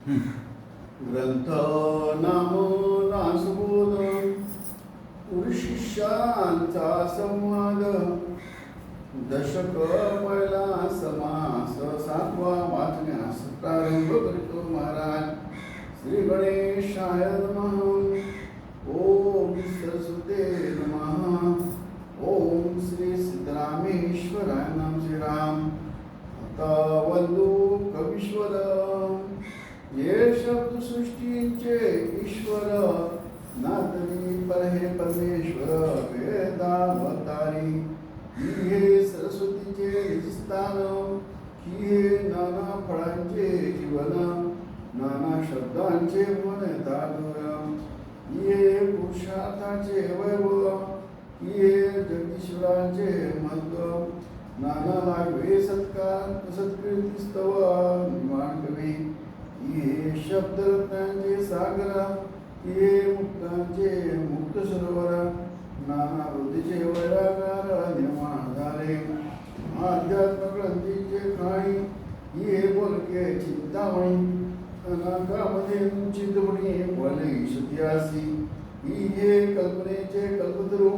ग्रंथ नाम दासबोध शिष्यांचा संवाद दशक पहिला समास सातवा वाचण्यास प्रारंभ करतो महाराज. श्री गणेशाय नमः. ओम सरस्वते नमः. ओम श्री सिद्धरामेश्वराय नमः. श्रीराम आता वंदू कवीश्वर ये शब्द सृष्टींचे ईश्वर नातरी पर हे परमेश्वर वेदावतारी ही हे सरस्वतीचे स्थान ही हे नाना फळांचे जीवन नाना शब्दांचे मन दादुर ही हे पुरुषार्थाचे वैभव ही हे जगदीश्वराचे महत्व नाना लागवे सत्कार सत्कृती स्तव निर्माण कवी हे शब्द रत्नांचे सागर हे मुक्तांचे मुक्त सरोवर नाना बुद्धीचे वैरागार निर्माण झाले अध्यात्म ग्रंथीचे खाणी हे बोलके चिंतामणी अनाकामध्ये चिंतमणी बोले सत्यासी ही हे कल्पनेचे कल्पतरू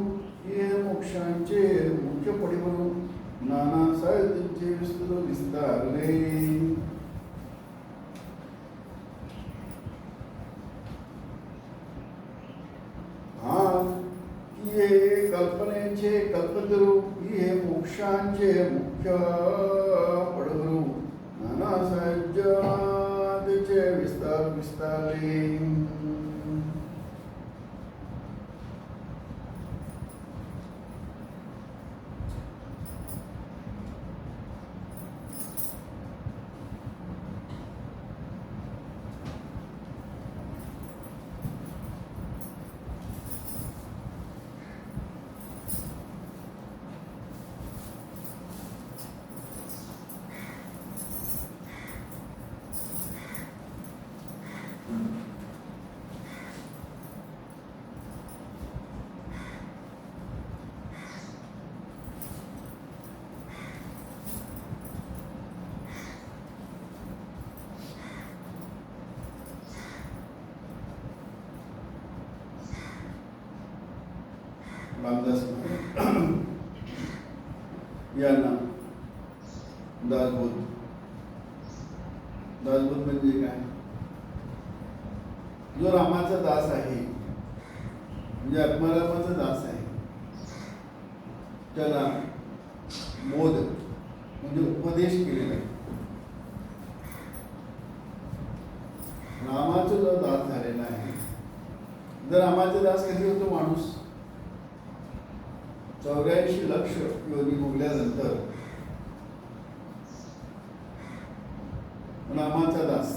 हे मोक्षांचे मुख्य पडिवरू नाना साहित्यांचे विस्तृत विस्तारले. ये कल्पनेचे कल्पतरू हे मोक्षांचे मुख्य पडवरू नाना साहित्याचे विस्तार विस्तारले. रामदास यांना दासबोध दासबोध म्हणजे काय? जो रामाचा दास आहे म्हणजे आत्मारामाचा दास आहे त्याला बोध म्हणजे उपदेश केलेला आहे. रामाचा जो दास झालेला आहे जर रामाचा दास कधी होतो माणूस 84 लक्ष योनी भोगल्यानंतर रामाचा दास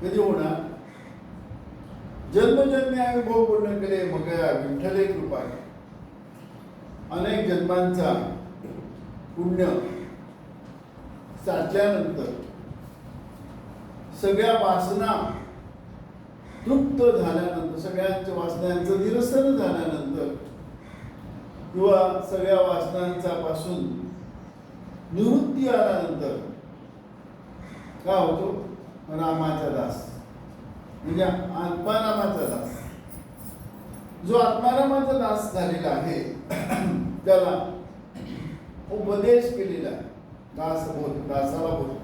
कधी होणार? जन्मजन्मी अनुभव पूर्ण केले मग विठ्ठले कृपा अनेक जन्मांचा पुण्य साठल्यानंतर सगळ्या वासना तृप्त झाल्यानंतर सगळ्यांच्या वासनांचं निरसन झाल्यानंतर किंवा सगळ्या वासनांचा पासून निवृत्ती आल्यानंतर का होतो? रामाचा दास म्हणजे आत्मारामाचा दास. जो आत्मारामाचा दास झालेला आहे त्याला उपदेश केलेला दासबोध दासाला बोध.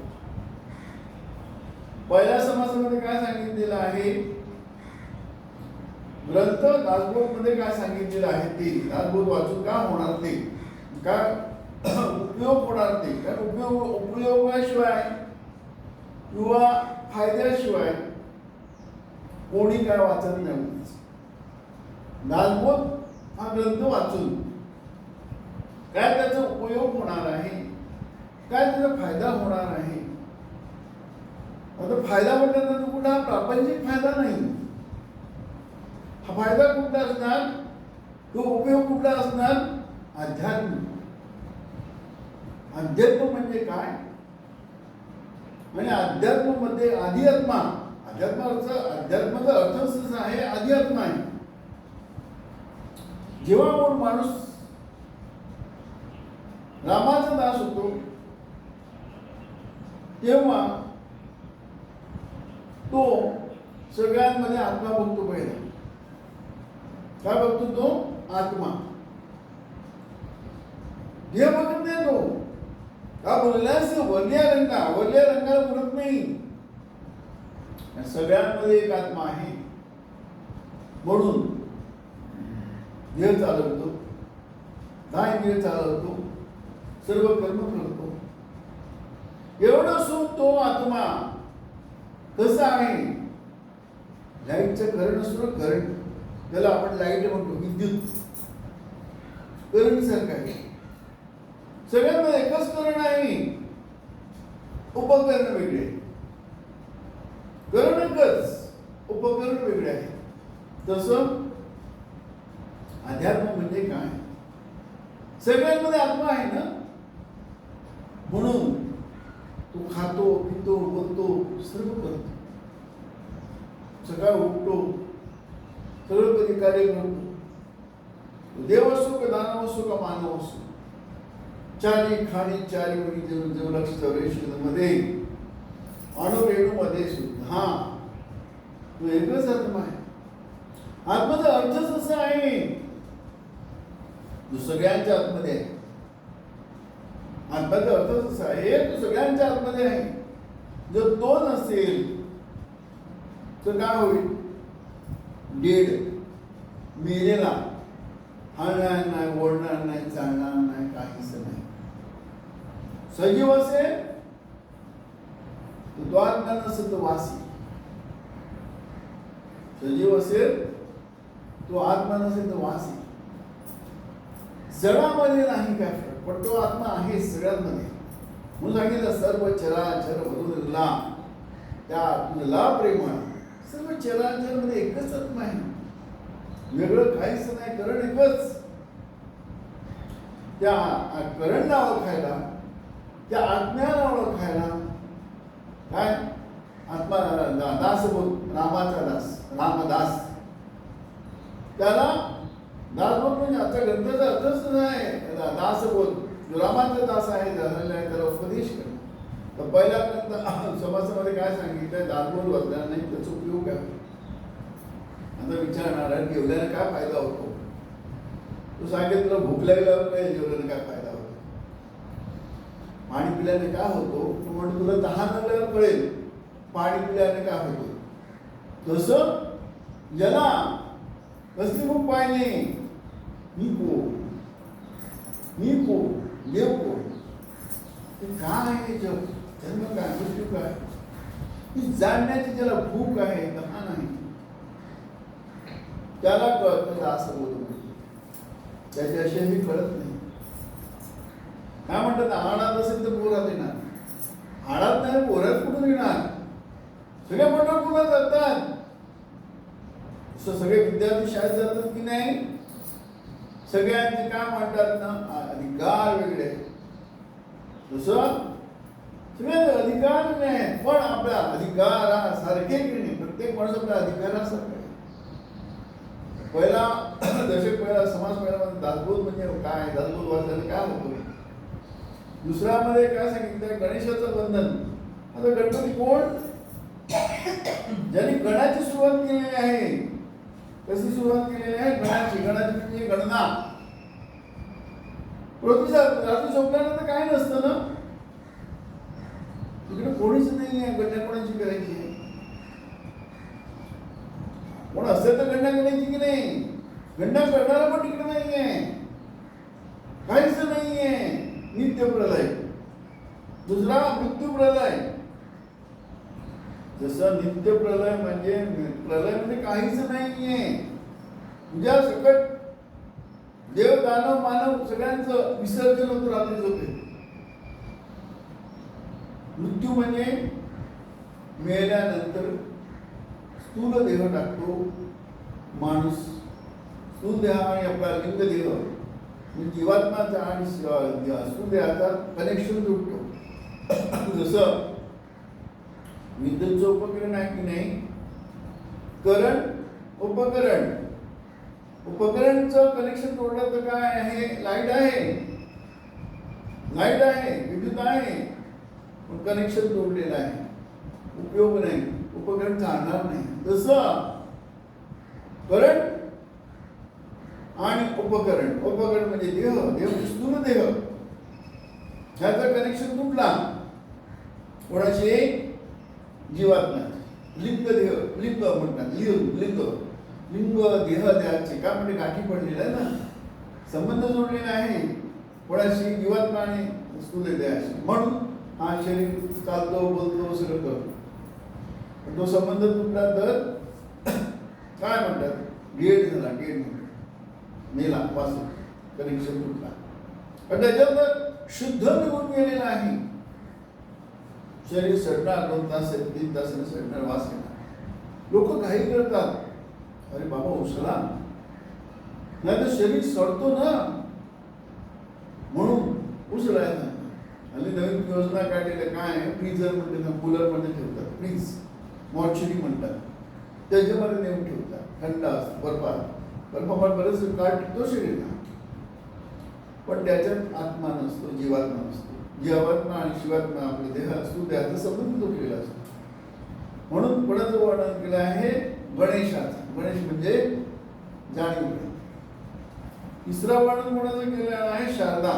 पहिल्या समासामध्ये काय सांगितलेलं आहे? ग्रंथ दासबोध मध्ये काय सांगितलेलं आहे ते दासबोध वाचून का होणार ते काय उपयोग होणार ते कारण उपयोगाशिवाय किंवा फायद्याशिवाय कोणी काय वाचत नाही. दासबोध हा ग्रंथ वाचून काय त्याचा उपयोग होणार आहे काय त्याचा फायदा होणार आहे. आता फायदा म्हटल्यानंतर कुठला प्रापंचिक फायदा नाही. हा फायदा कुठला असणार? तो उपयोग कुठला असणार? अध्यात्म. अध्यात्म म्हणजे काय? म्हणजे अध्यात्म मध्ये आध्यात्मा अध्यात्माचा अर्थ आहे आध्यात्म आहे. जेव्हा माणूस रामाचा दास होतो तेव्हा तो सगळ्यांमध्ये आत्मा बघतो पहिला. काय बघतो तो? आत्मा. हे बघत नाही तो. का बोलल्यास वरल्या रंगाला बोलत नाही. या सगळ्यांमध्ये एक आत्मा आहे म्हणून देह चालवतो, काय देह चालवतो, सर्व कर्म करतो. एवढं असून तो आत्मा कसा आहे? लाईटचं करंट असतो, करंट, त्याला आपण लाईट म्हणतो, विद्युत करंट सारखं आहे. सगळ्यांमध्ये एकच करण आहे, उपकरण वेगळे. करण एकच, उपकरण वेगळे आहे. तसं अध्यात्म म्हणजे काय? सगळ्यांमध्ये आत्मा आहे ना, म्हणून तो खातो, पितो, बोलतो, सर्व करतो. सकाळ उठतो, सगळं कधी कार्य करतो. देव असो का दानव असो का मानव असो, चारी खाणी चारी वरी जीवलक्ष 84 मध्ये अणुरेणू मध्ये सुद्धा तो एकच आत्मा आहे. आत्माचा अर्थच असा आहे, तो सगळ्यांच्या आतमध्ये आहे. आत्म्याचा अर्थच असा आहे, तो सगळ्यांच्या आतमध्ये आहे. जर तो नसेल तर काय होईल? डेड, मेलेला, हलणार नाही, ओढणार नाही, चालणार नाही, काहीच नाही. सजीव असेल तो आत्मा नसेल तो वासी. सजीव असेल तो आत्मा नसेल तो वासी. जडामध्ये नाही काय फरक, पण तो आत्मा आहे सगळ्यांमध्ये. म्हणून सांगितलं सर्व चराचर वधूला त्या तुला प्रेमा. सर्व चराचर मध्ये एकच आत्मा आहे, वेगळं काहीच नाही. करण एकच. त्या करणला ओळखायला, त्या आत्म्याला ओळखायला काय? आत्मा दास बोल, रामाचा दास, रामदास. त्याला दास बोल म्हणजे आजच्या ग्रंथाचा अर्थच नाही. दास बोल, जो रामाचा दास आहे, त्याला उपदेश कर. तर पहिला ग्रंथ समासामध्ये काय सांगितलं? दासबोल वाचल्याने नाही, त्याचा उपयोग काय? आता विचारणार जेवल्याने काय फायदा होतो? तू सांगितलं भूक लागल्यावर काय जेवल्याने काय फायदा होतो? पाणी पिल्याने काय होतो? तू म्हणतो तुला तहान लागल्यावर कळेल पाणी पिल्याने काय होतो. तसं ज्याला कसली भूक पाहिजे, मी कोण, देव कोण, ते काय आहे जग, जन्म काय, मृत्यू काय, ही जाणण्याची ज्याला भूक आहे, तहान आहे, त्याला कळतं असं बोलतो. त्याच्याशिवाय मी कळत नाही. काय म्हणतात? आहारात असेल तर पोरात येणार, आहारात नाही पोरात कुठून येणार? सगळे पंढरपूरला जातात. सगळे विद्यार्थी शाळेत जातात की नाही? सगळ्यांचे काय म्हणतात ना, अधिकार वेगळे. तसं सगळ्यांचे अधिकार नाही, पण आपल्या अधिकारासारखे की नाही. प्रत्येक माणूस आपल्या अधिकारासारखा. पहिला दशक पहिला समाज पहिला दासबोध म्हणजे काय, दासबोध वाचल्याने काय होतो. दुसऱ्यामध्ये काय सांगितलं? गणेशाचं बंधन. आता गणपती कोण? ज्यांनी गणाची सुरुवात केलेली आहे. कशी सुरुवात केलेली आहे? गणाची म्हणजे गणना. रात्री झोपल्यानंतर काय नसतं ना, तिकडे कोणीच नाही आहे. गणना कोणाची करायची आहे? कोण असेल तर गणना करायची की नाही? गणना करणारा पण तिकडे नाही आहे, काहीच नाही आहे. नित्य प्रलय, दुसरा मृत्यू प्रलय. जसं नित्य प्रलय म्हणजे काहीच नाहीये. तुझ्या सकट देव दानव मानव सगळ्यांचं विसर्जन होतं रात्री झोपे. मृत्यू म्हणजे मेल्यानंतर स्थूल देह टाकतो माणूस. स्थूल देह आणि आपला लिंग देह म्हणजे जीवात्माचा आणि स्थूल देहाचा कनेक्शन तुटतो. जसं विद्युतचं उपकरण आहे की नाही, करंट उपकरणचं कनेक्शन तोडलं तर काय आहे? लाईट आहे, विद्युत आहे, पण कनेक्शन तोडलेलं आहे, उपयोग नाही. उपकरण चालणार नाही. तसं करंट आणि उपकरण, उपकरण म्हणजे देह, देह म्हणजे स्थूल देह, ह्याचं कनेक्शन तुटला कोणाशी? जीवात्मा. लिंग देह, लिंग म्हणतात, लिंग लिंग लिंग देह देहाचे का म्हणजे गाठी पडलेला आहे ना, संबंध जोडलेला आहे कोणाशी? जीवात्मा आणि स्थूल देहाशी. म्हणून हा शरीर चालतो, बोलतो, सगळं करतो. पण तो संबंध तुटला तर काय म्हणतात? गेट झाला, गेट म्हणतात, मेला पासून कनेक्शन तुटला. पण त्याच्यात शुद्ध निघून गेलेला आहे. शरीर सडणार, 2 तास 3 तासाने सडणार, वास येणार. लोक काही करतात, अरे बाबा उचला, नाही तर शरीर सडतो ना, म्हणून उचलायला. आणि नवीन योजना काढलेल्या काय आहे, फ्रीजर म्हणते ना, कूलर मध्ये ठेवतात, फ्रीज मॉर्चरी म्हणतात, त्याच्यामध्ये नेऊन ठेवतात. थंड असतो, बर्फात बरेच काळ टिकतो शरीर, पण त्याच्यात आत्मा नसतो, जीवात्मा नसतो. जीवात्मा आणि शिवात्मा आपले देह असतो, त्याचा संबंध तुटलेला असतो. म्हणून कोणाचं वर्णन केलं आहे? गणेशाचं. गणेश म्हणजे जाणीव. तिसरा वर्णन कोणाचं केलं आहे? शारदा.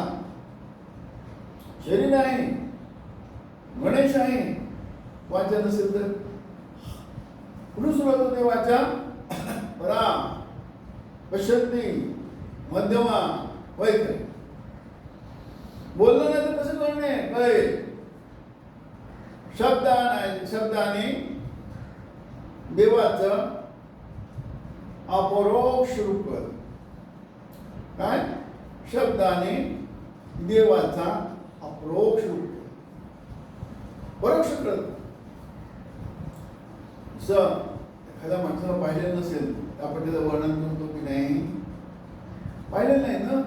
शरीर आहे, गणेश आहे, वाचा नसेल तर कुठून सुरुवात होते वाचा? परा, पश्यन्ती, मध्यमा, वैखरी. बोललं नाही तर कसं कळणे? कळेल. शब्दाने देवाचं अपरोक्ष रूप. काय? शब्दाने देवाचा अपरोक्ष रूप, परोक्ष कळत. एखाद्या माणसाला पाहिलं नसेल आपण त्याचं वर्णन करतो की नाही? पाहिलं नाही ना,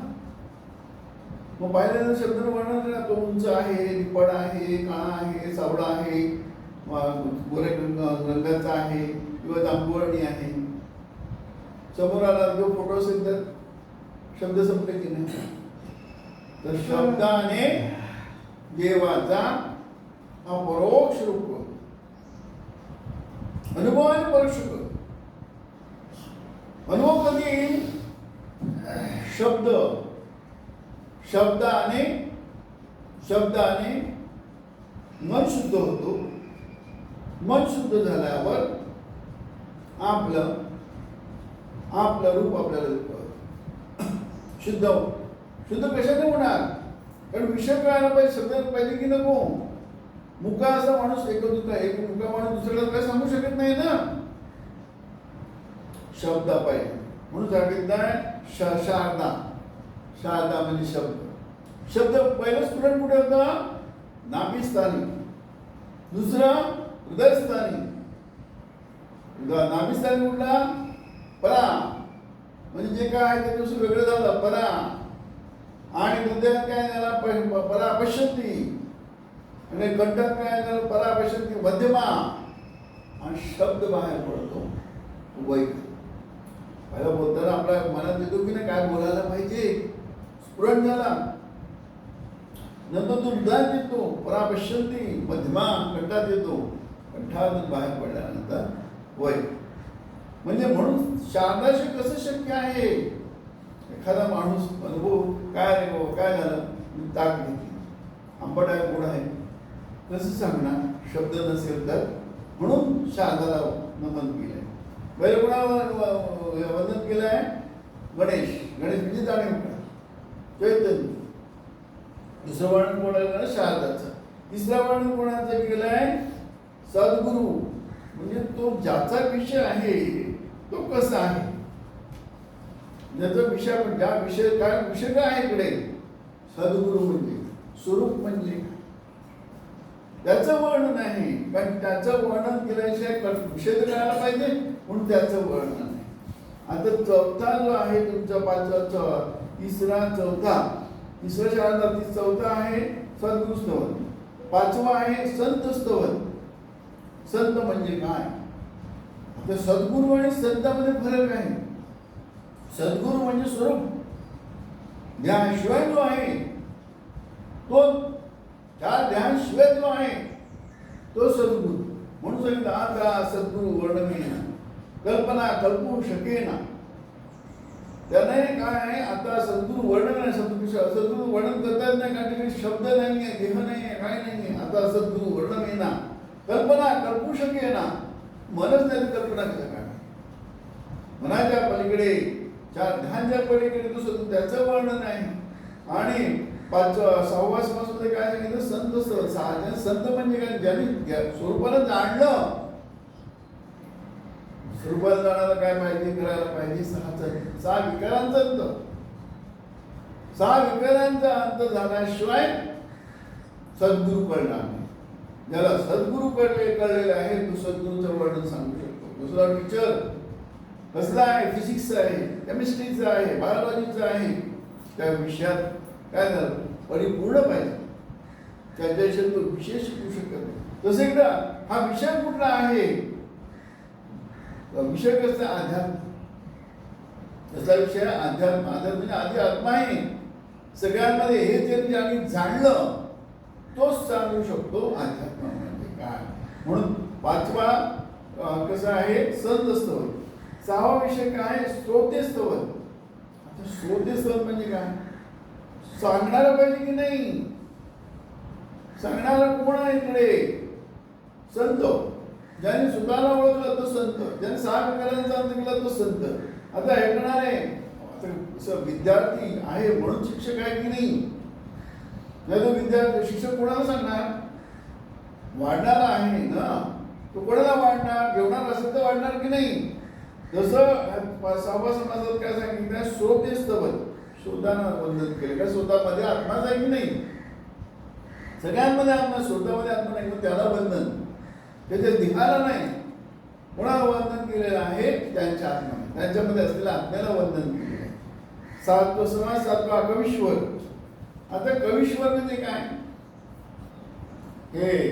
मग पाहिलेलं शब्दानं वर्णन करा. तो उंच आहे, निपड आहे, काळा आहे, सावळा आहे, गोऱ्या रंगाचा आहे किंवा जांभूळणी आहे. समोर आला जो फोटो असेल तर शब्द संपले की नाही? तर शब्दाने देवाचा अपरोक्ष रूप, अनुभवाने परोक्ष कर. अनुभव कधी? शब्दाने मन शुद्ध होतो. मन शुद्ध झाल्यावर आपलं रूप आपल्याला शुद्ध कशाने होणार? कारण विषय कळायला पाहिजे, शब्द पाहिजे की नको. मुका असा माणूस एक मुका माणूस दुसऱ्याला काय सांगू शकत नाही ना, शब्द पाहिजे. म्हणून सांगितलं शारदा म्हणजे शब्द. पहिलं स्टुडंट कुठे होता? नाभिस्थानी. दुसरा हृदयस्थानी. नाभिस्थानी कुठला? परा, म्हणजे जे काय आहे त्याच्यापासून वेगळं झालं, परा. आणि हृदयात काय झाला? परा पश्यन्ती. आणि कंठात काय झालं? परा पश्यन्ती, मध्यमा. आणि शब्द बाहेर पडतो, वैख. पहिला बोलताना आपल्या मनात येतो की नाही काय बोलायला पाहिजे, स्फुरण झाला. नंतर तो हृदयात येतो, परा पश्यन्ती, मध्यमा, कंठात येतो. कंठातून बाहेर पडल्यानंतर वैख. म्हणजे म्हणून शारदाशी कसं शक्य आहे? एखादा माणूस अनुभव काय रे काय झालं? ताक घेतली, आंबट आहे, गोड आहे, कसं सांगणार शब्द नसेल तर? म्हणून शारदाला नमन केलंय. पहिलं कोणाला वंदन केलंय? गणेश. गणेश म्हणजे जाणीव करा, चैतन्य. दुसरं वर्णन कोणाला? शारदाचं. तिसरा वर्णन कोणाचं केलंय? सद्गुरू. म्हणजे तो ज्याचा विषय आहे तो कसा आहे, ज्याचा विषय आपण ज्या विषय काय आहे इकडे? सद्गुरू म्हणजे स्वरूप म्हणजे त्याचं वर्णन आहे. कारण त्याचं वर्णन केल्याशिवाय विषय तर कळायला पाहिजे, म्हणून त्याचं वर्णन आहे. आता चौथा जो आहे तुमचा, पाचवा, तिसरा शारदा, चौथा आहे सद्गुरू स्तवन, पाचवा आहे संत स्तवन. संत म्हणजे काय? आता सद्गुरू आणि संतांमध्ये फरक आहे. सद्गुरू म्हणजे स्वरूप, ध्यानशिवाय जो आहे तो, त्या ध्यानशिवाय जो आहे तो सद्गुरू. म्हणून सांगितलं आता सद्गुरु वर्णमेना कल्पना कल्पू शकेना. त्याने काय आहे आता सद्गुरु वर्णन आहे. सद्गुरु वर्णन करता नाही कारण काही शब्द नाही आहे, देह नाही आहे, काय नाही आहे. आता सद्गुरु वर्णमेना कल्पना कल्पू शकेना. मनच त्याची कल्पना कसं काय मनाच्या पलीकडे ध्यानच्या पलीकडे दुसरं त्याचं वर्णन आहे. आणि 6व्या समासामध्ये काय सांगितलं संत. संत म्हणजे काय ज्यांनी स्वरूपाला जाणलं. स्वरूपाला जाणारा काय पाहिजे करायला पाहिजे 6 विकारांचा अंत. 6 विकारांचा अंत झाल्याशिवाय सद्गुरु कळणार नाही. ज्याला सद्गुरु कळलेला आहे तो सद्गुरूचं वर्णन सांगू शकतो. दुसरा टीचर कसला आहे, फिजिक्सचा आहे, केमिस्ट्रीचा आहे, बायोलॉजीचा आहे, त्या विषयात काय झालं परिपूर्ण पाहिजे. त्याच्याशी तो विषय शिकू शकत नाही. तसे एकदा हा विषय कुठला आहे, विषय कसला अध्यात्म. कसला विषय अध्यात्म. अध्यात्म म्हणजे आधी आत्मा आहे सगळ्यांमध्ये. हे ज्यांनी जाणलं तोच सांगू शकतो अध्यात्म म्हणजे काय. म्हणून 5वा कसा आहे संत स्तवन. 6वा विषय काय श्रोते स्तवन. आता श्रोते स्तवन म्हणजे काय सांगणारा पाहिजे की नाही. सांगणारा कोण आहे इकडे संत. ज्याने स्वतःला ओळखलं तो संत. ज्याने 6 विकारांचा अंत केला तो संत. आता ऐकणारे विद्यार्थी आहे म्हणून शिक्षक आहे की नाही. नाही तो विद्यार्थी शिक्षक कोणाला सांगणार. वाढणारा आहे ना तो कोणाला वाढणार. जेवणार असेल तर वाढणार की नाही. जसं 6व्या समाजात काय सांगितलं श्रोते स्तवन. शोधाना वंदन केले का स्वतःमध्ये आत्माच आहे की नाही. सगळ्यांमध्ये आत्मा स्वतःमध्ये आत्मा नाही मग त्याला वंदन. त्याच्या देहाला नाही. कोणाला वंदन केलेलं आहे त्यांच्या आत्म्याने. त्यांच्यामध्ये असलेल्या आत्म्याला वंदन केलेलं आहे. 7वा समास 7वा कवीश्वर. आता कवीश्वर म्हणजे काय हे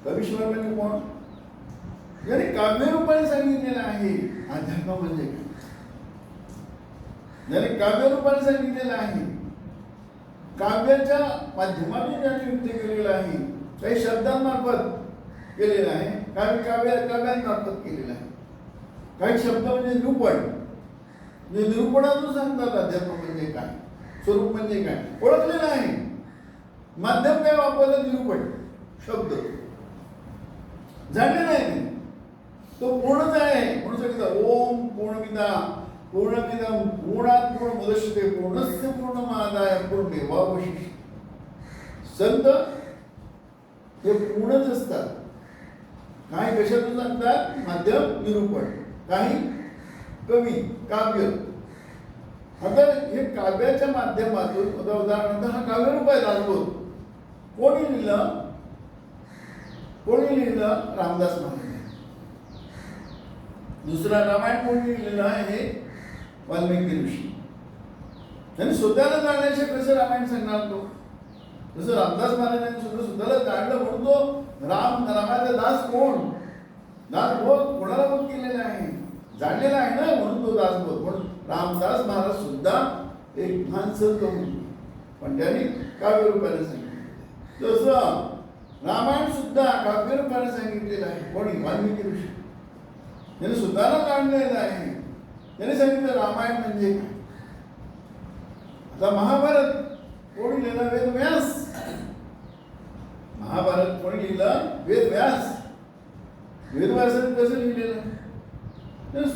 कवीश्वर म्हणजे कोण ज्याने काव्यरूपाने सांगितलेलं आहे अध्यात्म म्हणजे काय. ज्याने काव्यरूपाने सांगितलेलं आहे. काव्याच्या माध्यमातून ज्याने व्यक्त केलेलं आहे. काही शब्दांमार्फत केलेलं आहे. काही काव्यांमार्फत केलेलं आहे. काही शब्द म्हणजे निरूपण. म्हणजे निरूपणातून सांगतात अध्यात्म म्हणजे काय, स्वरूप म्हणजे काय ओळखलेलं आहे. माध्यम काय वापरलं निरूपण शब्द जाणलेला आहे तो पूर्णच आहे. म्हणून सांगितलं ओम पूर्णमिदं पूर्णात् पूर्णमुदच्यते पूर्णस्य पूर्णमादाय पूर्णमेवावशिष्यते. संत हे पूर्णच असतात. काही कशातून सांगतात माध्यम निरूपण. काही कवी काव्य. आता हे काव्याच्या माध्यमातून उदाहरणार्थ हा काव्यरूप आहे दासबोध. कोणी लिहिलं रामदास महाराज. दुसरा रामायण कोणी लिहिलेलं आहे वाल्मिकी ऋषी. त्यांनी स्वतःला जाणण्याशिवाय कसं रामायण सांगणार तो. जसं रामदास महाराजांनी स्वतःला जाणलं म्हणून तो रामाचा दास कोण. दासबोध कोणाला बोध केलेला आहे जाणलेला आहे ना म्हणून तो दासबोध. म्हणून रामदास महाराज सुद्धा एक महान संत होते पण त्यांनी काव्यरूपाने सांगितले. तसं रामायण सुद्धा काव्यरूपाने सांगितलेलं आहे. कोणी वाल्मिकी ऋषी. त्याने स्वतःला जाणलेलं आहे. त्याने सांगितलं रामायण म्हणजे काय. आता महाभारत कोणी लिहिलं वेदव्यास. महाभारत कोणी लिहिलं वेदव्यास. वेदव्यासाने कसं लिहिलेलं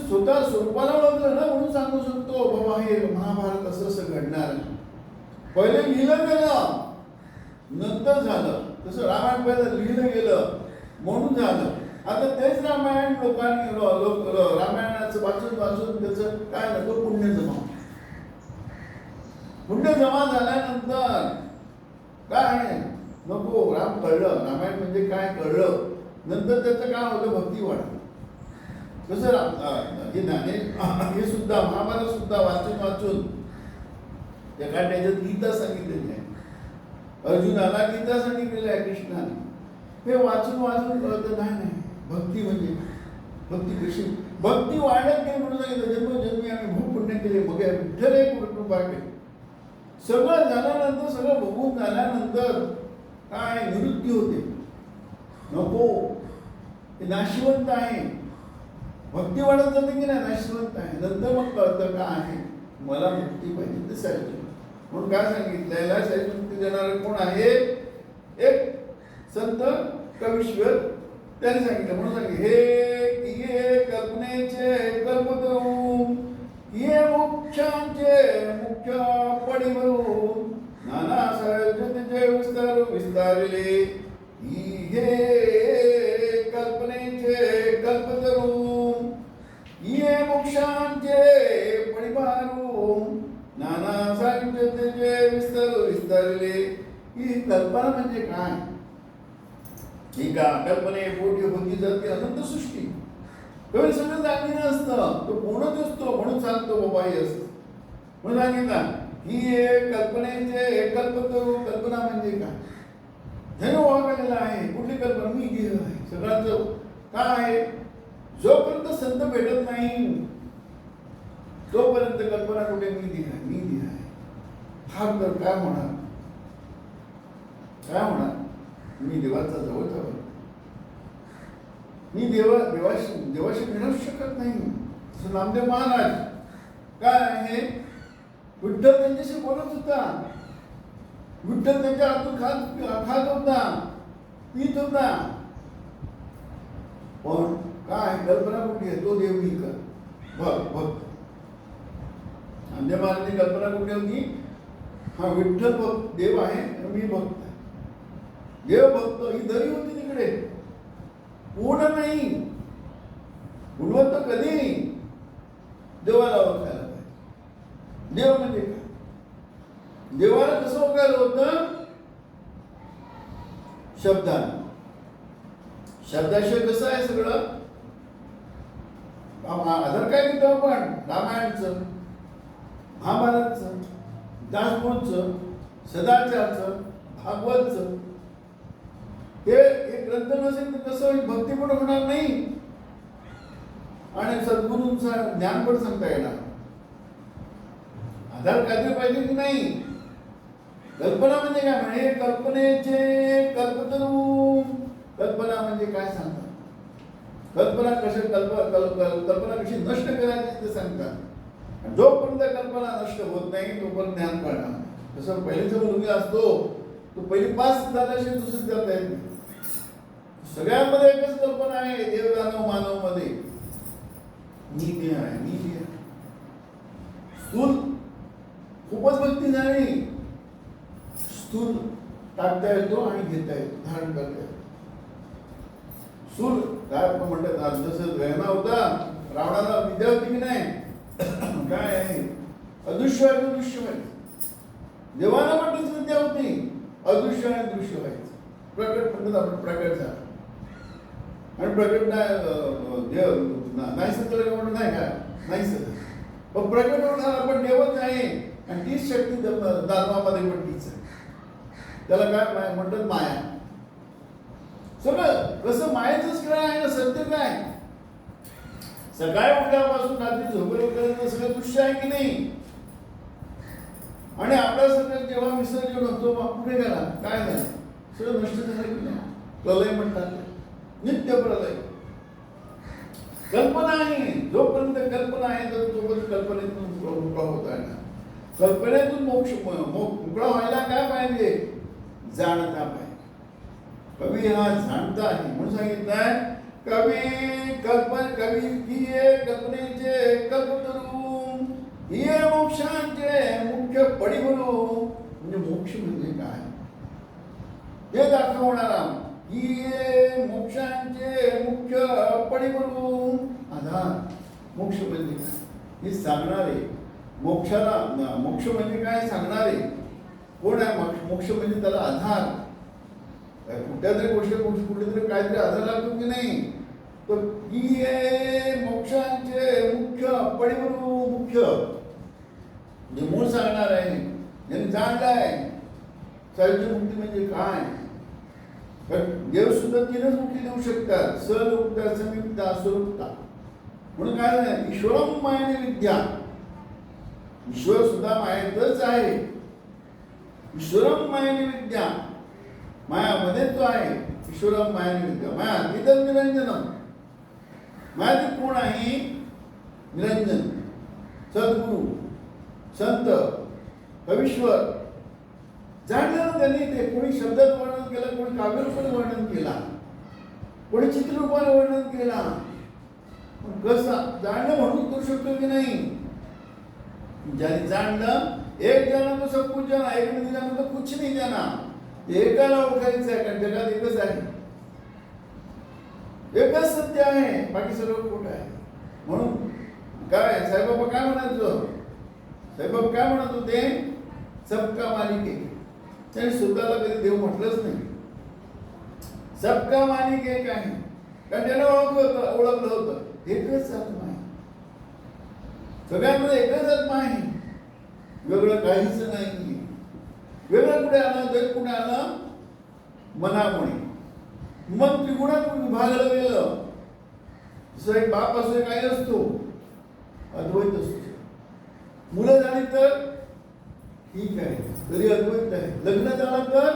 स्वतः स्वरूपाला ओळखलं ना म्हणून सांगू शकतो बाबा हे महाभारत असं असं घडणार. पहिले लिहिलं गेलं नंतर झालं. तसं रामायण पहिलं लिहिलं गेलं म्हणून झालं. आता तेच रामायण लोकांनी रामायणाचं वाचून त्याचं काय नको पुण्य जमा झाल्यानंतर काय नको राम कळलं रामायण म्हणजे काय कळलं. नंतर त्याचं काय होतं भक्ती वाढली. कसं हे सुद्धा महाभारत सुद्धा वाचून त्याच्यात गीता सांगितलेली आहे. अर्जुनाला गीता सांगितलेली आहे कृष्णाने. हे वाचून कळतं नाही. भक्ती म्हणजे भक्ती कशी भक्ती वाढत नाही म्हणून सांगितलं. जन्मोजन्मी आम्ही भूपुण्य केले बघा विठ्ठल एक कृपा केली. सगळं झाल्यानंतर सगळं बघून झाल्यानंतर काय निवृत्ती होते. नको हे नाशिवंत आहे. भक्ती वाढत जाते की नाही, नाशिवंत आहे. नंतर मग कळतं का आहे मला मुक्ती पाहिजे ते साहित्य. म्हणून काय सांगितलं, याला साहित्य मुक्ती देणारे कोण आहे, एक संत कवीश्वर त्यांनी सांगितलं. म्हणून सांगितलं, हे ये कल्पनेचे कल्पतरू, ये मोक्षांचे मुख्य पडिवरू, नाना साहित्याचे विस्तार विस्तारले, हे कल्पनेचे कल्पतरू, ये मोक्षांचे पडिवारू, नाना साहित्याचे विस्तार विस्तारले. ही कल्पना म्हणजे काय, ही का कल्पने पोटी होती जाते अनंत सृष्टी. कवी सगळं जाणीनं असतं, तो पूर्णच असतो म्हणून सांगतो बाबा हे असतं. म्हणून सांगितलं ही कल्पनेचे कल्पतरू. कल्पना म्हणजे काय, धन वागलेला आहे. कुठली कल्पना, मी देह आहे सगळ्यांचं. काय आहे, जोपर्यंत संत भेटत नाही तोपर्यंत कल्पना कुठे, मी देह आहे, मी देह आहे. हा तर काय होणार, काय होणार, मी देवाचा जवळचा होतो, मी देवाशी मिळू शकत नाही. असं नामदेव महाराज काय आहे, विठ्ठल त्यांच्याशी बोलत होता, विठ्ठल त्यांच्या हातून खात होता, पीत होता, पण काय कल्पना कुठे आहे, तो देव मी कर भक्त. नामदेव महाराजांची कल्पना कुठे होती, हा विठ्ठल भक्त देव आहे, मी भक्त आहे. देव भक्त ही दरी होती तिकडे, पूर्ण नाही. गुणवंत कधी देवाला ओळखायला पाहिजे. देव म्हणजे काय, देवाला कसं ओळखायला होतं, शब्दाने. शब्दाशिवाय कसं आहे सगळं. आधार काय घेतो आपण, रामायणचं, महाभारतचं, दासबोधचं, सदाचारचं, भागवतचं. हे एक ग्रंथ नसेल तर कसं होईल, भक्ती पण होणार नाही आणि सद्गुरूंचा ज्ञान पण सांगता येणार. आधार काहीतरी पाहिजे की नाही. कल्पना म्हणजे काय, म्हणजे कल्पनेचे कल्पतरू. कल्पना म्हणजे काय सांगतात, कल्पना कशी कल्पना कशी नष्ट करायची ते सांगतात. जोपर्यंत कल्पना नष्ट होत नाही तोपर्यंत ज्ञान कळणार. तसं पहिलीचा मुलगा असतो तो पहिली पास झाल्याशिवाय दुसरी जाता येत नाही. सगळ्यांमध्ये एकच कल्पना आहे, देव दानव मानव मध्ये, मी देह आहे, मी देह. स्थूल खूपच भक्ती झाली, स्थूल टाकता येतो आणि घेता येतो, धारण करता येतो. स्थूल काय म्हणतात, जसं ग्रहणा होता रावणाला विद्या होती की नाही, काय आहे अदृश्य आहे दृश्य व्हायचं. देवाला पण तीच विद्या होती, अदृश्य आणि दृश्य व्हायचं. प्रकट म्हणतात आपण, प्रकट झाला आणि प्रकट देव नाही सत्य म्हणून नाही का, नाही सत्य पण प्रकट होणार आपण देवच आहे. आणि तीच शक्ती दानवामध्ये पण तीच आहे. त्याला काय म्हणतात, माया. सगळं कसं मायेचंच काय आहे ना, सत्य काय. सकाळी उठल्यापासून रात्री झोपेपर्यंत सगळं दृश्य आहे की नाही. आणि आपल्या सगळं जेव्हा विसर्जन होतो मग कुठे गेला, काय झालं, सगळं नष्ट झालं की नाही. प्रलय म्हणतात, नित्य प्रलय. कल्पना आहे, जोपर्यंत कल्पना आहे तर तोपर्यंत कल्पनेतून मोकळा होता येणार. कल्पनेतून मोकळा व्हायला काय पाहिजे, जाणता पाहिजे. कवी हा जाणता आहे म्हणून सांगितलंय, कवी की कल्पनेचे कल्पतरू, ये मोक्षांचे मुख्य पडिवरू. म्हणजे मोक्ष म्हणजे काय हे दाखवणारा, ये मोक्षांचे मुख्य पडिवरू. आधार, मोक्ष म्हणजे काय हे सांगणारे, मोक्षाला मोक्ष म्हणजे काय सांगणारे कोण आहे. मोक्ष म्हणजे त्याला आधार. कुठल्या तरी गोष्ट कुठेतरी काहीतरी आधार लागतो की नाही. तर ही मोक्षांचे मुख्य पडिवरू, मुख्य जे मूळ सांगणार आहे, ज्यांनी जाणलं आहे साहित्य मुक्ती म्हणजे काय. देव सुद्धा तीनच मुक्ती देऊ शकतात, सलुप्ता, समीपता, स्वरूपता. म्हणून काय नाही, ईश्वरम मायेने विद्या. ईश्वर सुद्धा मायेतच आहे. ईश्वरम मायेने विद्या, मायामध्ये तो आहे. ईश्वरम मायानिमित्त मायातीतम निरंजनम. मायातीत कोण आहे? निरंजन, सद्गुरु, संत, कवीश्वर. जाणलं ना त्यांनी ते. कोणी शब्दात वर्णन केलं, कोणी काव्यरूपाने वर्णन केला, कोणी चित्ररूपाने वर्णन केला. कसं जाणलं म्हणून करू शकतो की नाही? ज्याने जाणलं, एक जाना तो सब कुछ जाना, एक नहीं जाना तो कुछ नहीं जाना. एकाला ओळखायचं आहे, कारण जगात एकच आहे, एकच सत्य आहे, बाकी सगळं खोटं आहे. म्हणून काय साईबाबा काय म्हणायचं? साईबाबा काय म्हणत होते? सबका मालिक एक. त्यांनी स्वतःला कधी देव म्हटलंच नाही. सबका मालिक एक आहे, कारण त्याला ओळखलं होतं एकच आत्मा आहे. सगळ्यांमध्ये एकच आत्मा आहे, वेगळं काहीच नाही. वेगळं कुठे आलं? द्वैत कुठे आलं? मनामुळे. मग त्रिगुणात विभागलं गेलं. जसं एक बाप असतो, एक आई असतो, अद्वैत असतो. मुलं झाली तर ठीक आहे, तरी अद्वैत आहे. लग्न झालं तर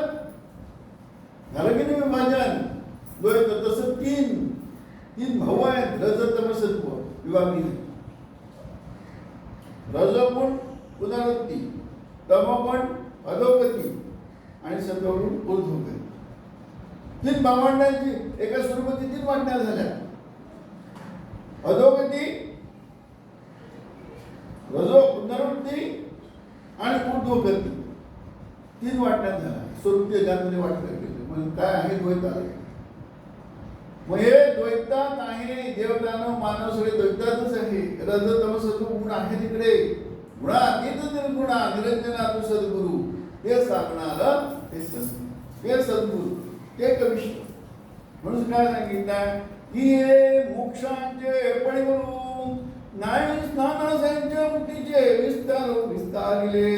झालं की नाही विभाजन? द्वैत. तसं तीन भाऊ आहेत, रज तम सत्व विभागली. रजोगुण पुनरुक्ती, तमोगुण अधोगती आणि सत्वगुण ऊर्ध्वगती. तीन भावंडांची एका स्वरूपाची तीन वाटण्या झाल्या. अधोगती, रजो पुनरुक्ती आणि ऊर्ध्वगती. तीन वाटण्या झाल्या. स्वरूपी जगामध्ये वाटल्या गेले. म्हणजे काय आहे? द्वैत आहे. मग हे द्वैतात आहे. देवदानव मानव सगळे द्वैतातच आहे. रज तम सत्व गुण आहे तिकडे. गुणातीत निर्गुणा निरंजना तू सद्गुरु. हे सांगणार हे सद्गुरु, ते कविश्वर. म्हणून काय सांगितलं की हे मोक्षांचे पणिवरू नाही नानासाहेबच्या मुक्तीचे विस्तारिले.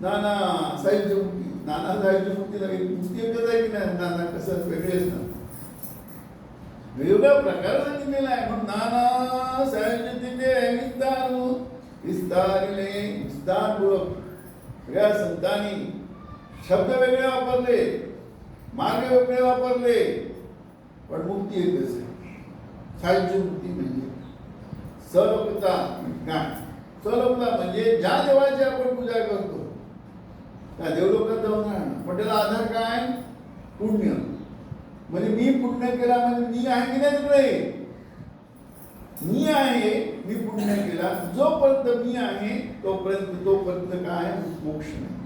नाना साहेबची मुक्ती, नानासाहेबची मुक्ती नव्हे. मुक्ती एकच आहे की नाही? नाना कसं वेगळेच ना, वेगवेगळ्या प्रकार सांगितलेला आहे. म्हणून नाना साहेबचे विस्तारिले, विस्तारपूर्वक सगळ्या संतांनी शब्द वेगळे वापरले, मार्ग वेगळे वापरले, पण मुक्ती एकच आहे. साहित्य मुक्ती म्हणजे सलोकता. काय सलोकता? म्हणजे ज्या देवाची आपण पूजा करतो त्या देवलोकात जाऊन राहणं. पण त्याला आधार काय? पुण्य. म्हणजे मी पुण्य केला म्हणजे मी आहे की नाही तिकडे? मी आहे, मी पुण्य केला. जोपर्यंत मी आहे तोपर्यंत काय? मोक्ष नाही.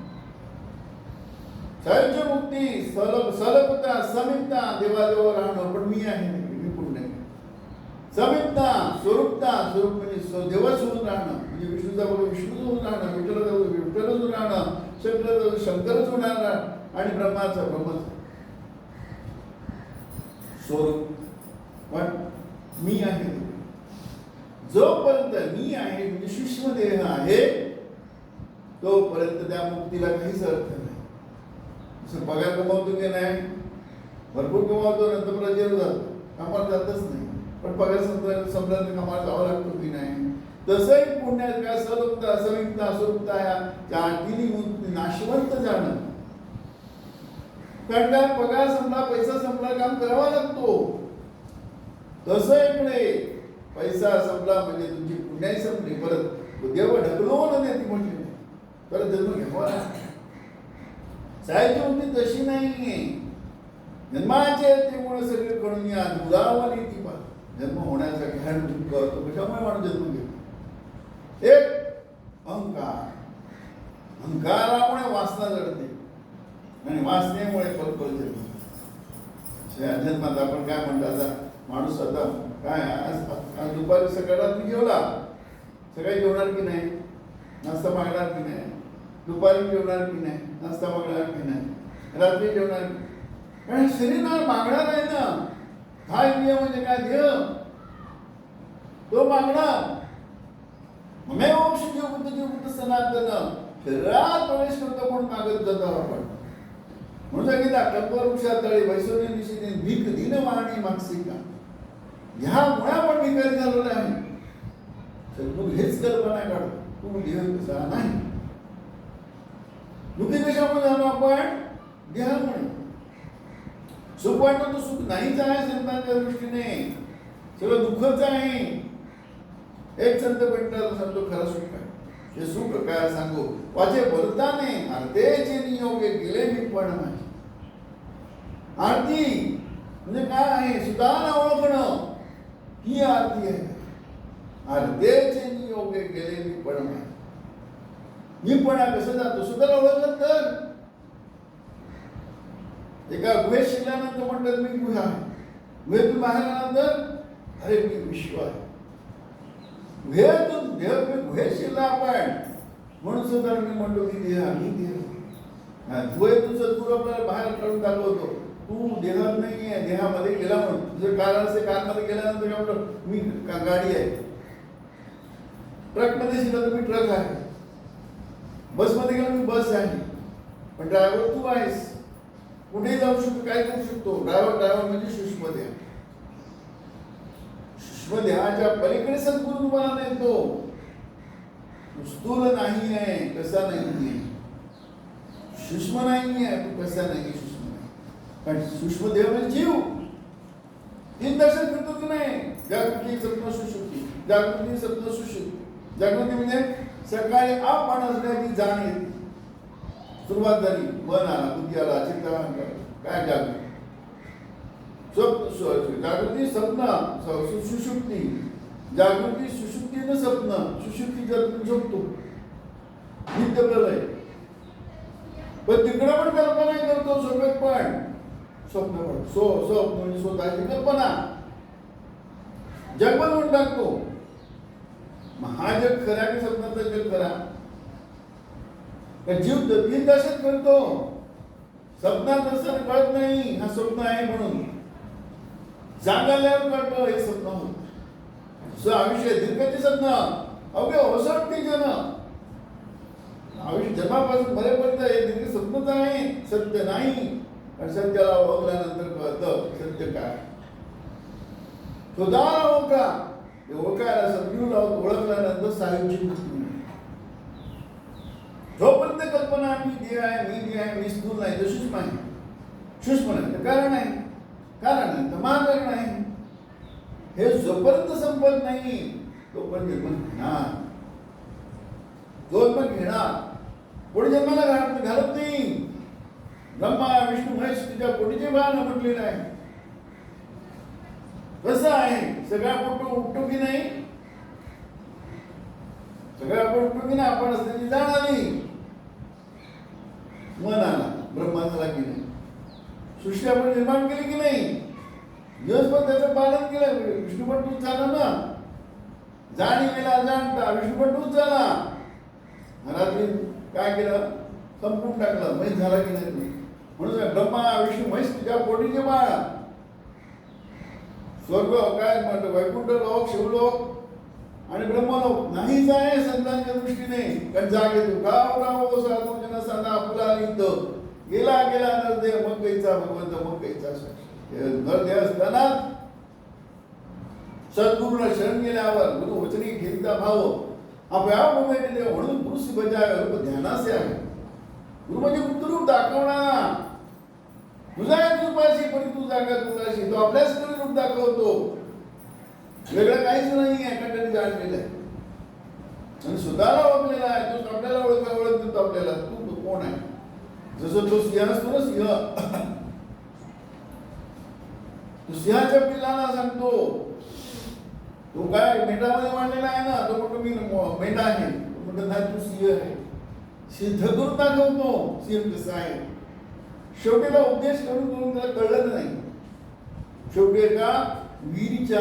साहित्य मुक्ती, सलोकता, समीपता, देवाजवळ राहणं. पण मी आहे, मी पुण्य केलं. समीपता, स्वरूपता, स्वरूप म्हणजे देवासोबत राहणं, म्हणजे विष्णूचा बघा विष्णूच राहणं, विठ्ठलाचा विठ्ठलच राहणं, शंकरच होणार आणि ब्रह्माचा ब्रह्मच स्वरूप. पण मी आहे. जोपर्यंत मी आहे म्हणजे सूक्ष्म देह आहे तोपर्यंत त्या मुक्तीला काहीच अर्थ नाही. जसं पगार कमावतो की नाही, भरपूर कमावतो, नंतर प्रजेवर जातो, कामाला जातच नाही. पण पगार संपल्यानंतर कामाला जावं लागतो की नाही? तसंही पुण्यात काय सलोकता, समीपता, स्वरूपता या तिन्ही नाशवंत जाणं. कारण काय? पगार संपला, पैसा संपला, काम करावा लागतो. तसं इकडे पैसा संपला म्हणजे तुमची पुण्याही संपली. परत देव ढकलवून देते म्हटले, परत जन्म घ्यावा लागतो. साहित्य मुक्ती तशी नाहीये. जन्माचे तेमुळे सगळे कळून या दुरावली ती पा. जन्म होण्यासाठी हॅड करतो. कशामुळे माणूस जन्म घेतो? एक अहंकार. अहंकारामुळे वासना जडते आणि वासनेमुळे पलपल जन्म. जन्मात आपण काय म्हणतात, माणूस आता काय आज दुपारी सकाळात जेवला, सकाळी जेवणार की नाही? नाश्ता मागणार की नाही? दुपारी जेवणार की नाही? नाश्ता मागणार की नाही? रात्री जेवणार की? कारण शरीराला मागणार आहे ना. हा इंद्रिय म्हणजे काय? देह. तो मागणार. जीवबुद्ध सनातन. शरीरात प्रवेश करतो म्हणून मागत जातो आपण. म्हणून सांगितलं कल्पवृक्षा तळे वैसोनी दिशेने भीक दिन वाणी मागसिका. ह्यामुळे आपण भिकारी झालेलो आहे. तू हेच कल्पना काढ, तू देह कसा नाही. दुःखी कशामुळे झालो आपण? देहामुळे. सुख वाटतं तर सुख नाहीच आहे संतांच्या दृष्टीने, सगळं दुःखच आहे. एक संत भेटला सांगतो खरं सुख आहे. हे सुख काय सांगू वाचे बोलताने अर्धेचे नियोगे गेले मी पण माझे. आरती म्हणजे काय आहे? सुदान ओळखणं ही आरती आहे. अर्धेचे नियोगे गेले मी पण माझे. मी पण कसं जातो सुद्धा ओळखलं तर. एका गुहेत शिरल्यानंतर म्हणतात मी गुहा आहे. गुहेतून बाहेर आल्यानंतर अरे मी विश्व आहे. गुहेतून गुहेत शिरला आपण म्हणून सुद्धा मी म्हणतो की देह मी देह. गुहेतून सद्गुरू आपल्याला बाहेर काढून दाखवतो तू देहात नाहीये, देहामध्ये गेला म्हणून. तुझं कार असे कारमध्ये गेल्यानंतर आपलं मी गाडी आहे. ट्रकमध्ये शिरला तर मी ट्रक आहे. बसमध्ये गेलो मी बस आहे. पण ड्रायव्हर तू आहेस. कुठेही जाऊ शकतो, काय करू शकतो. ड्रायव्हर म्हणजे सूक्ष्म देह. सूक्ष्म देहाच्या पलीकडे सद्गुरू तुम्हाला नेतो. स्थूल नाही आहे, कसा नाहीये. सूक्ष्म नाही आहे, तू कसा नाही सूक्ष्म नाही. कारण सूक्ष्म देह म्हणजे जीव. तीन दर्शन करतो की नाही. जागृती स्वप्न सुषुप्ती, जागृती स्वप्न सुषुप्ती. जागृती म्हणजे सकाळी आपण असण्याची जाण येते. सुरुवात झाली, मन आला, बुद्धी आला, चित्त आला, काय जागृती. जागृती स्वप्न सुषुप्ती. जागृती सुषुप्तीनं स्वप्न, सुषुप्ती जर झोपतो नित्य प्रलय. पण तिकडे पण कल्पना करतो. झोपेत पण स्वप्न पण स्वप्न म्हणजे स्वतःची कल्पना जग बनवून टाकतो. हा जग खरा की स्वप्नाचा जग खरा. जीव तीन दशक करतो. स्वप्नात असं कळत नाही हा स्वप्न आहे म्हणून. जागाल्यावर कळतं हे स्वप्न होत. आयुष्य दीर्घते स्वप्न अवघे ओसरते जन. आयुष्य जन्मापासून बरेपर्यंत हे दीर्घ स्वप्नच आहे, सत्य नाही. आणि सत्याला ओळखल्यानंतर कळतं सत्य काय. सुदान ओळखा. ओळखायला सद्गुरूला ओळखल्यानंतर सायुज्य मुक्ती. जोपर्यंत कल्पना मी देह आहे, मी देह आहे, मी स्थूल नाही, तर सूक्ष्म आहे. सूक्ष्म नाही तर कारण आहे, कारण आहे तर महाकारण आहे. हे जोपर्यंत संपत नाही तोपर्यंत जन्म घेणार. जन्म घेणार. पुढे जन्माला घालत नाही. ब्रह्मा विष्णू महेश तिच्या पोटीचे बाण म्हटलेलं आहे. कसं आहे सगळ्या पोट उठतो की नाही. सगळ्या पोट उठतो की नाही. आपण असल्याची जाण आली. मन आला, ब्रह्मा झाला की नाही. सृष्टी आपण निर्माण केली की नाही. दिवसभर त्याचं पालन केलं. विष्णू पण तूच झाला ना. जाणीवेला जाणता विष्णू पण तूच झाला. रात्री काय केलं संपून टाकलं. महेश झाला की नाही. म्हणून ब्रह्मा विष्णू महेश तुझ्या पोटीचे बाळ. स्वर्ग काय म्हणतो वैकुंठ लोक, शिवलोक आणि ब्रह्मलोक नाहीच आहे संतांच्या दृष्टीने. कारण जागे तू गाव राहो साधू जन सदा फुलालित. गेला गेला नरदेह मग कैचा भगवंत मग कैचा. नरदेह असताना सद्गुरूला शरण गेल्यावर गुरु वचनी घेता भाव आपल्या मोमेंट देव म्हणून पुरुष बजाय रूप ध्यानासे आहे. गुरु म्हणजे उत्तरूप दाखवणारा. तुझा रूपाशी पण तू जागा तुझाशी. तो आपल्याच रूप दाखवतो. वेगळं काहीच नाही आहे. एखाद्याने जाणलेलं आहे आणि स्वतःला ओळखलेला आहे. तो आपल्याला ओळख देतो आपल्याला तू कोण आहे. जसं तो सिंह असतो ना सिंह. तो सिंहाच्या पिल्लाला सांगतो तो काय मेंढामध्ये मांडलेला आहे ना. तो म्हणतो मी मेंढा आहे. तो म्हणतो नाही तू सिंह आहे. सिद्ध करून दाखवतो सिंह कसा आहे. शेवटीला उपदेश करून त्याला कळलं नाही. शेवटी एका विहिरीच्या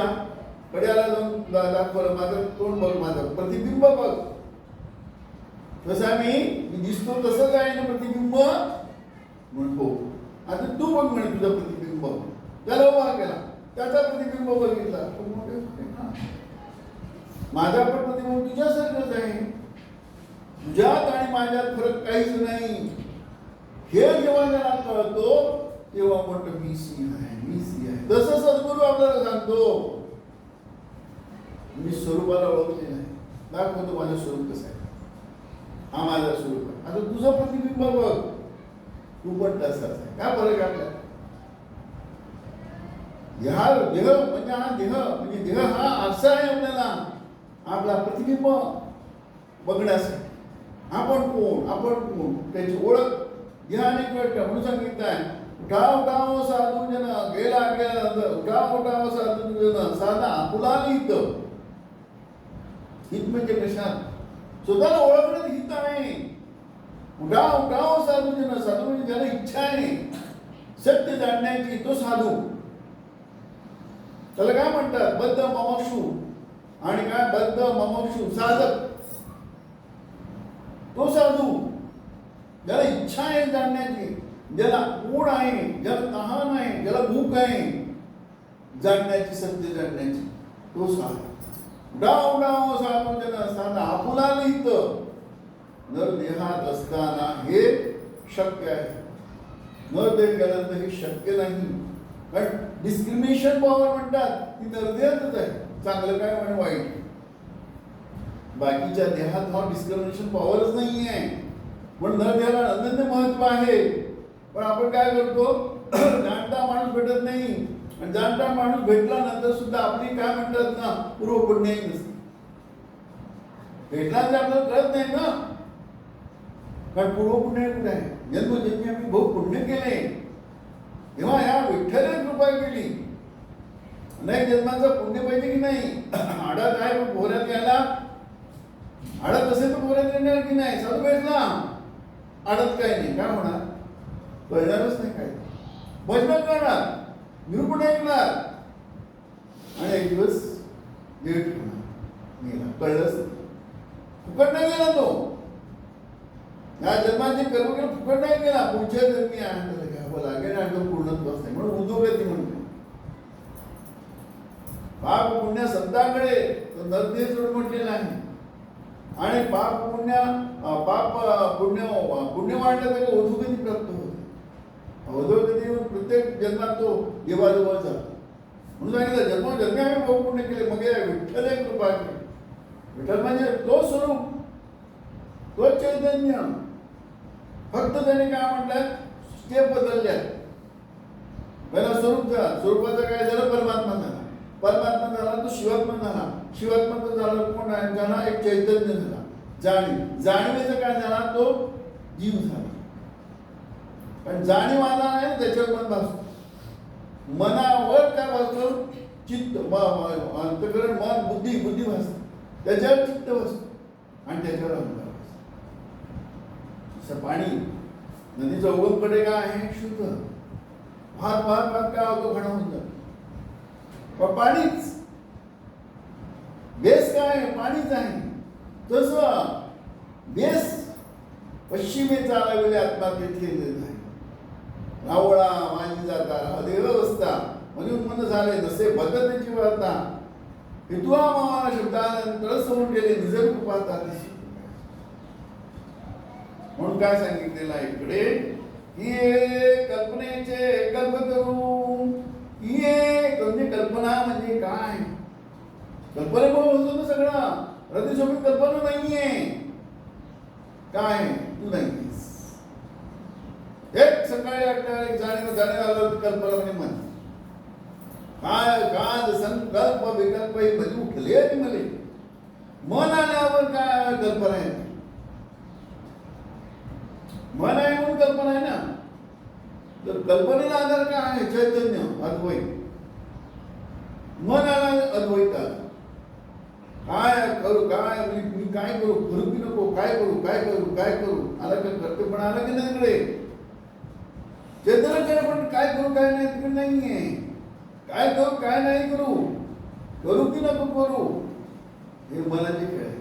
कड्याला जाऊन दाखवलं माझं तोंड बघ, माझं प्रतिबिंब बघ. जसं मी दिसतो तसंच आहे ना प्रतिबिंब. म्हणतो आता तू बघ म्हणे तुझं प्रतिबिंब. त्याला उभा केला. त्याचा प्रतिबिंब बघितला. माझा पण प्रतिबिंब तुझ्यासारखंच आहे. तुझ्यात आणि माझ्यात फरक काहीच नाही. हे जेव्हा त्याला कळतो तेव्हा म्हणतो मी सिंह आहे, मी सिंह आहे. तसं सद्गुरू आपल्याला सांगतो. मी स्वरूपाला ओळखले नाही. दाखवतो माझं स्वरूप कसं आहे. हा माझा स्वरूप आहे. आता तुझं प्रतिबिंब बघ. तू पण तसाच आहे. काय फरक आपल्याला. देह म्हणजे हा देह म्हणजे देह हा आरसा आहे आपल्याला आपला प्रतिबिंब बघण्यासाठी. आपण कोण त्याची ओळख घ्या आणि कळत म्हणून सांगितलं आहे. उठाव साधू जन गेला उठाव साधू जन साधा आपुला हित. हित म्हणजे कशात स्वतःला ओळखण्यात हित आहे. उठाव साधू जन साधू म्हणजे ज्याला इच्छा आहे सत्य जाणण्याची तो साधू. त्याला काय म्हणतात बद्ध ममक्षू. आणि काय बद्ध ममक्षू साधक तो साधू ज्याला इच्छा आहे जाणण्याची, ज्याला ऊण आहे, ज्याला तहान आहे, ज्याला भूक आहे जाणण्याची सत्य जाणण्याची तो साधू. उडाव साधू ज्याला साधा आपुला लिहित नर देहात असताना हे शक्य आहे. नर देह गेल्यानंतर हे शक्य नाही. कारण डिस्क्रिमिनेशन पॉवर म्हणतात ती नरदेहातच आहे. चांगलं काय आणि वाईट. बाकीच्या देहात हा डिस्क्रिमिनेशन पॉवरच नाही आहे. पण नरदेहाला अनन्य महत्व आहे. पण आपण काय करतो जाणता माणूस भेटत नाही. आणि जाणता माणूस भेटल्यानंतर सुद्धा आपली काय म्हणतात ना पूर्व पुण्याही नसते. भेटल्यानंतर आपल्याला कळत नाही ना कारण पूर्व पुण्य कुठे आहे. जन्मोजन्मी आम्ही बहुत पुण्य केले तेव्हा या विठ्ठलाने कृपा केली. अनेक जन्माचं पुण्य पाहिजे की नाही. आडत आहे पण पोहऱ्यात यायला आडत असेल तर पोहऱ्यात येणार की नाही. साधू भेटला आडत काही नाही काय होणार कळणारच नाही काय. भजन करणार निरूपण ऐकणार आणि एक दिवस लेट होणार गेला कळलंच फुकट नाही गेला तो. या जन्माचे कर्म केलं फुकट नाही गेला. पुढच्या जन्मी आहे घ्यावं लागेल आणि तो पूर्णत्वच नाही म्हणून उद्योगती म्हणते. पाप पुण्य संतांकडे नरदेह जोड म्हटलेला आहे. आणि पाप पुण्य वाढलं तरी अधोगती प्राप्त होते. अधोगती प्रत्येक जन्मात तो देवाजवळ जातो. म्हणून सांगितलं जन्मोजन्मी आम्ही बहुत पुण्य केले मग विठ्ठल एक कृपा केली. विठ्ठल म्हणजे तो स्वरूप तो चैतन्य. फक्त त्याने काय म्हणतात स्टेप बदलल्या. पहिला स्वरूपाचा काय झालं परमात्मा झाला. परमात्मा झाला तो शिवात्मा झाला. शिवात्मा झाला कोण आहे झाला एक चैतन्य झाला. जाणीवेचा काय झाला तो जीव झाला. पण जाणीव आला नाही त्याच्यावर मन भासतो. मनावर काय भासतो चित्त अंतकरण मन बुद्धी भासते त्याच्यावर चित्त भासतो आणि त्याच्यावर अहंकार भासतो. असं पाणी नदीचा उगमकडे काय आहे शुद्ध. भात काय होतो घडा होऊन जातो. पण पाणीच बेस काय आहे पाणीच आहे. तसं बेस पश्चिमेचा आला आत्मा तेथे आहे. रावळा माझी जाता हा देवस्था म्हणून मन झाले नसे बदलण्याची वार्ता हेतुआ मावा शब्दानंतर समोर गेले निजर कृपाता. म्हणून काय सांगितलेलं आहे इकडे की कल्पनेचे कल्पतरू ही म्हणजे कल्पना म्हणजे काय. कल्पनेमुळे होतो ना सगळं. हृदयशोभित कल्पना नाहीये काय तू नाहीस. एक सकाळी वाटणार एक जाणे आलं कल्पना म्हणजे मन काय संकल्प विकल्प हे मध्ये उठले मले. मन आल्यावर काय कल्पना आहे. मन आहे म्हणून कल्पना आहे ना. तर कल्पनेला आधार काय आहे चैतन्य अद्वैत. मन आला अद्वैत आला. काय करू काय मी काय करू करू की नको काय करू आला का करते पण आला की नाही तिकडे चैतन्य पण काय करू काय नाही तिकडे नाहीये. काय करू काय नाही करू की नको करू हे मनाचे खेळ आहे.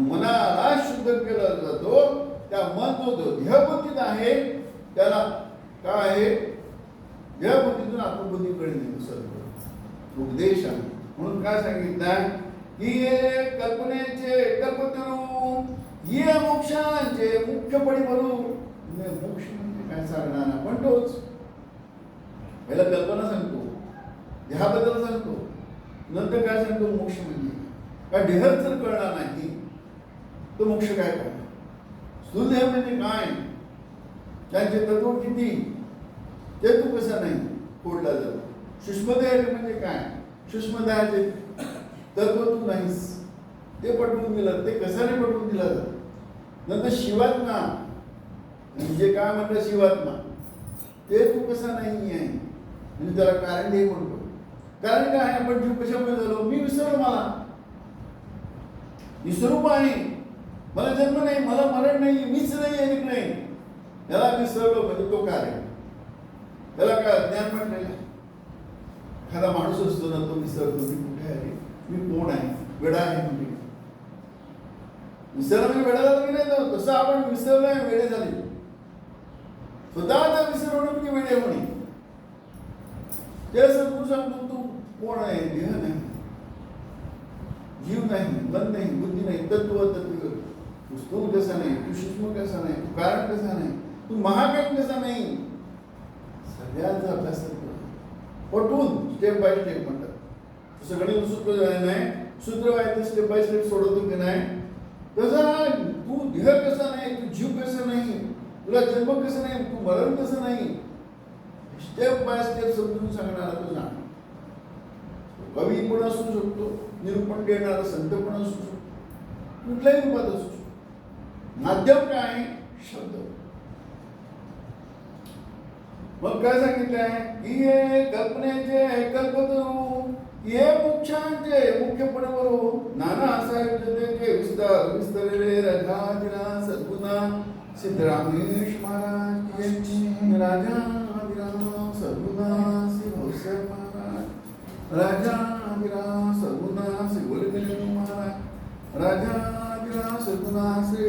मनाला शुद्ध केला जातो. त्या मन जो देहबुद्धीत आहे त्याला काय आहे देहबुद्धीतून आत्मबुद्धीकडे नेतो उपदेश आहे. म्हणून काय सांगितलं की कल्पनेचे कल्पतरू ये मोक्षांचे मुख्यपडी भरू. मोक्ष म्हणजे काय सांगणार आपण तोच पहिला कल्पना सांगतो देहाबद्दल सांगतो नंतर काय सांगतो मोक्ष म्हणजे काय. देहच जर कळणार नाही तर मोक्ष काय करणार. स्थूलदेह म्हणजे काय त्यांचे तत्व किती ते तू कसं नाही फोडला जातो. सूक्ष्मदेह म्हणजे काय? सूक्ष्मदेहाचे तत्व तू नाहीस, ते पटवून दिलं. ते कशाने पटवून दिलं जातं? नंतर शिवात्मा म्हणजे काय म्हणतात? शिवात्मा ते तू कसा नाही आहे म्हणजे त्याला कारण हे म्हणतो. कारण काय? आपण जीव कशामुळे झालो? मी विसरलो, मला विस्वरूप आहे, मला जन्म नाही, मला मरण नाही, मीच नाही आहे नाही, याला विसरलो म्हणजे तो कार्य. त्याला काय ज्ञान म्हटलेलं? एखादा माणूस असतो ना, तो विसरतो मी कुठे आहे, मी कोण आहे, वेडा आहे म्हणजे. विसरला म्हणजे वेडा झाला की नाही? तसं आपण विसरलोय, वेडे झाले. स्वतःचा विसरवणं म्हणजे वेडे होणे. ते सद्गुरू सांगतो तू कोण आहे? देह नाही, जीव नाही, मन नाही, बुद्धी नाही, तत्व तत्व. तू स्थूल कसा नाही, तू सूक्ष्म कसा नाही, तू कारण कसा नाही, तू महाकाय कसा नाही. सगळ्यांचा अभ्यास करतो पटवून स्टेप बाय स्टेप म्हणतात. तसं गणित सूत्र नाही, सूत्र वाईट स्टेप बाय स्टेप सोडवतो की नाही. तसा तू देह कसा नाही, तू जीव कसा नाही, तुला जन्म कसं नाही, तू मरण कसं नाही, स्टेप बाय स्टेप समजून सांगणारा तो जाण. कवी पण असू शकतो, निरूपण देणारा संत पण असू शकतो, कुठल्याही रूपात असू शकतो. माध्यम काय? शब्द. मग काय सांगितलं आहे की हे कल्पनेचे कल्पतरू, हे मोक्षांचे मुख्यपणे बरो, नाना साहित्याचे विस्तार विस्तरले राजाधिराज सद्गुणा सिद्धरामेश महाराज यांची. राजाधिराज सद्गुणा श्री भाऊसाहेब महाराज, राजाधिराज सद्गुणा श्री गोलकलिंग महाराज, राजाधिराज सद्गुणा श्री